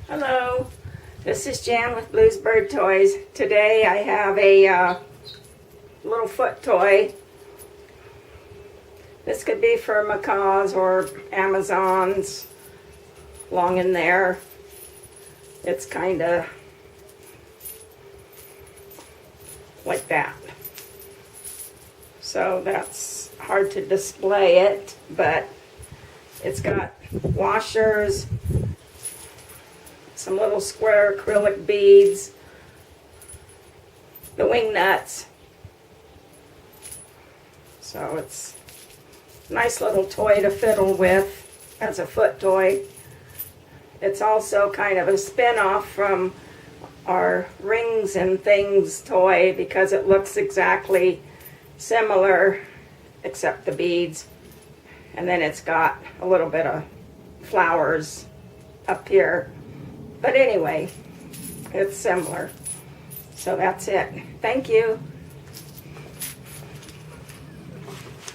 Hello, this is Jan with Korbel Bird Toys. Today I have a little foot toy. This could be for macaws or Amazons, long in there. It's kind of like that. So that's hard to display it, but it's got washers, some little square acrylic beads, the wing nuts. So it's a nice little toy to fiddle with as a foot toy. It's also kind of a spin-off from our rings and things toy because it looks exactly similar except the beads. And then it's got a little bit of flowers up here. But anyway, it's similar. So that's it. Thank you.